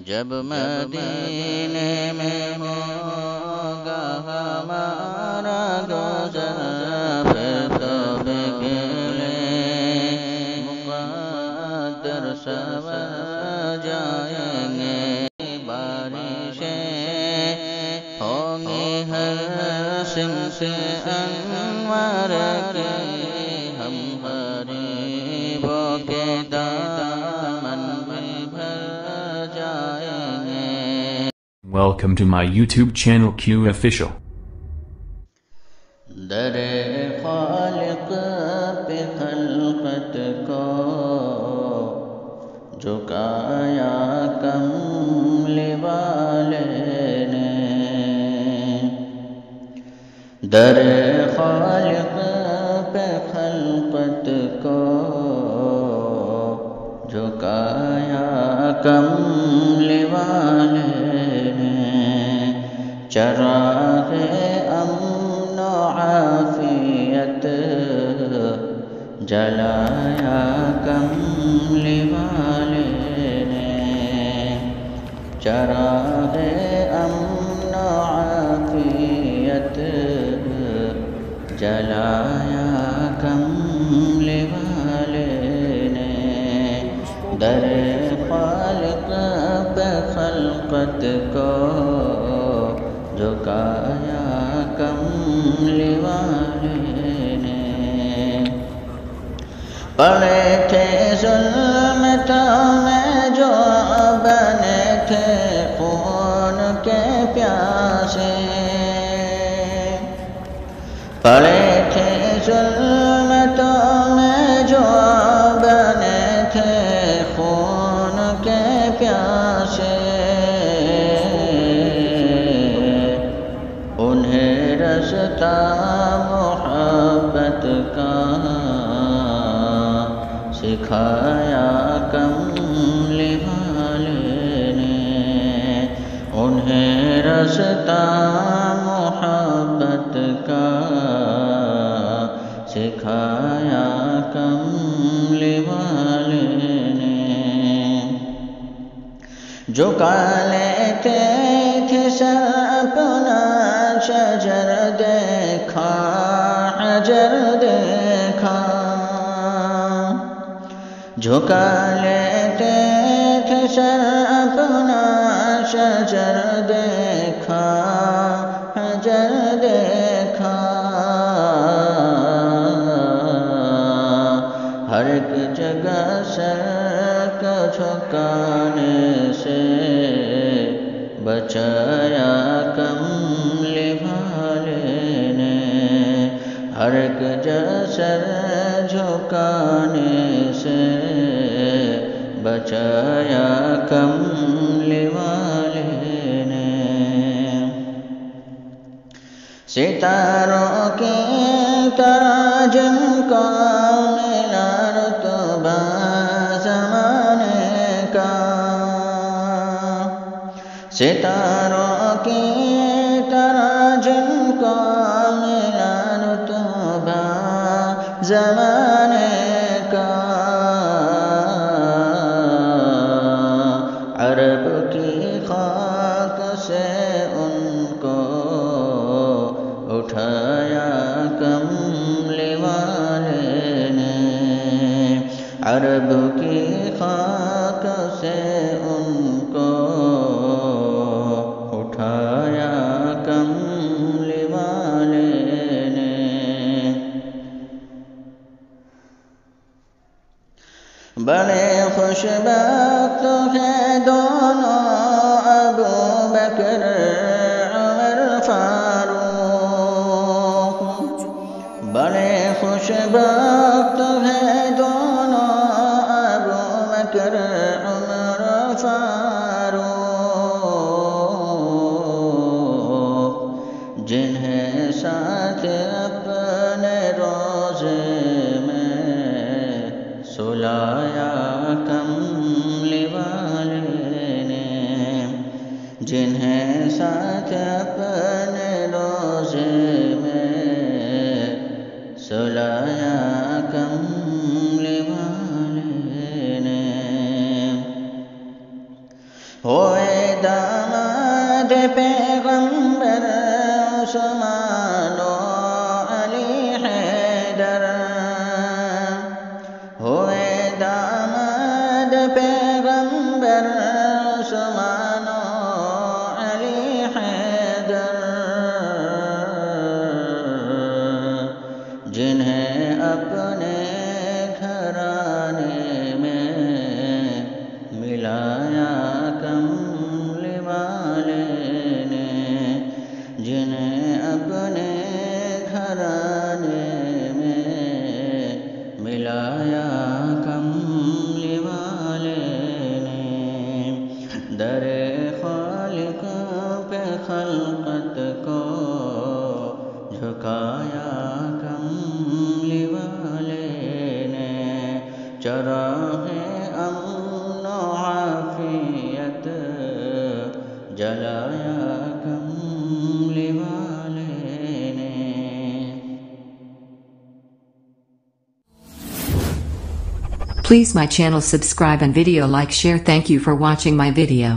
جب مدینے میں ہوگا ہمارا گزر، پھر تو بگلے مقدر سب جائیں گے، بارشیں ہوں گی ہر سمت انوار کی، ہم غریبوں کے دامن میں بھر جائیں گے۔ Welcome to my YouTube channel Q Official. در خالق پہ خلقت کو جھکایا کملی والے نے، در خالق پہ خلقت کو جھکایا کملی والے نے، چراغ امن و عافیت جلایا کملی والے نے، چراغ امن و عافیت جلایا کملی والے نے، در خالق پہ خلقت کو جھکایا کملی والے نے۔ پڑے تھے ظلمتوں میں جو بنے تھے خون کے پیاسے، پڑے تھے ظلمتوں میں جو بنے تھے خون کے پیاسے، انہیں رستہ محبت کا سکھایا کملی والے نے، انہیں رستہ محبت کا سکھایا کملی والے نے، جھکا لیتے تھے سر اپنا شجر دیکھا حجر دیکھا، جھکا لیتے تھے سر اپنا شجر دیکھا حجر دیکھا، ہر ایک جگہ سر کو جھکانے سے بچایا کملی والے نے، ہر ایک جگہ سر جھکانے سے بچایا کملی والے نے، ستاروں کی طرح جن کو ملا رتبہ زمانے کا، ستاروں کی طرح جن کو ملا رتبہ زمانے کا، عرب کی خاک سے ان کو اٹھایا کملی والے نے، عرب کی خاک سے ان کو اٹھایا کملی والے نے، بڑے خوش بخت ہیں دونوں ابو بکر عمر فاروق، بڑے خوش بخت ہیں دونوں ابو بکر عمر فاروق، جنہیں ساتھ اپنے روزے میں سلایا کملی والے نے، جنہیں ساتھ اپنے روزے میں سلایا کملی والے نے، ہوئے داماد پیغمبر عثمان و علی حیدر، ہوئے داماد پیغمبر عثمان و علی حیدر، جنہیں اپنے گھرانے میں ملایا کملی والے نے، جنہیں اپنے گھرانے میں ملایا کملی والے نے، در خالق پہ خلقت کو جھکایا کملی والے نے، چراغ امن و عافیت جلایا کملی والے نے۔ Please my channel subscribe and video like share. Thank you for watching my video.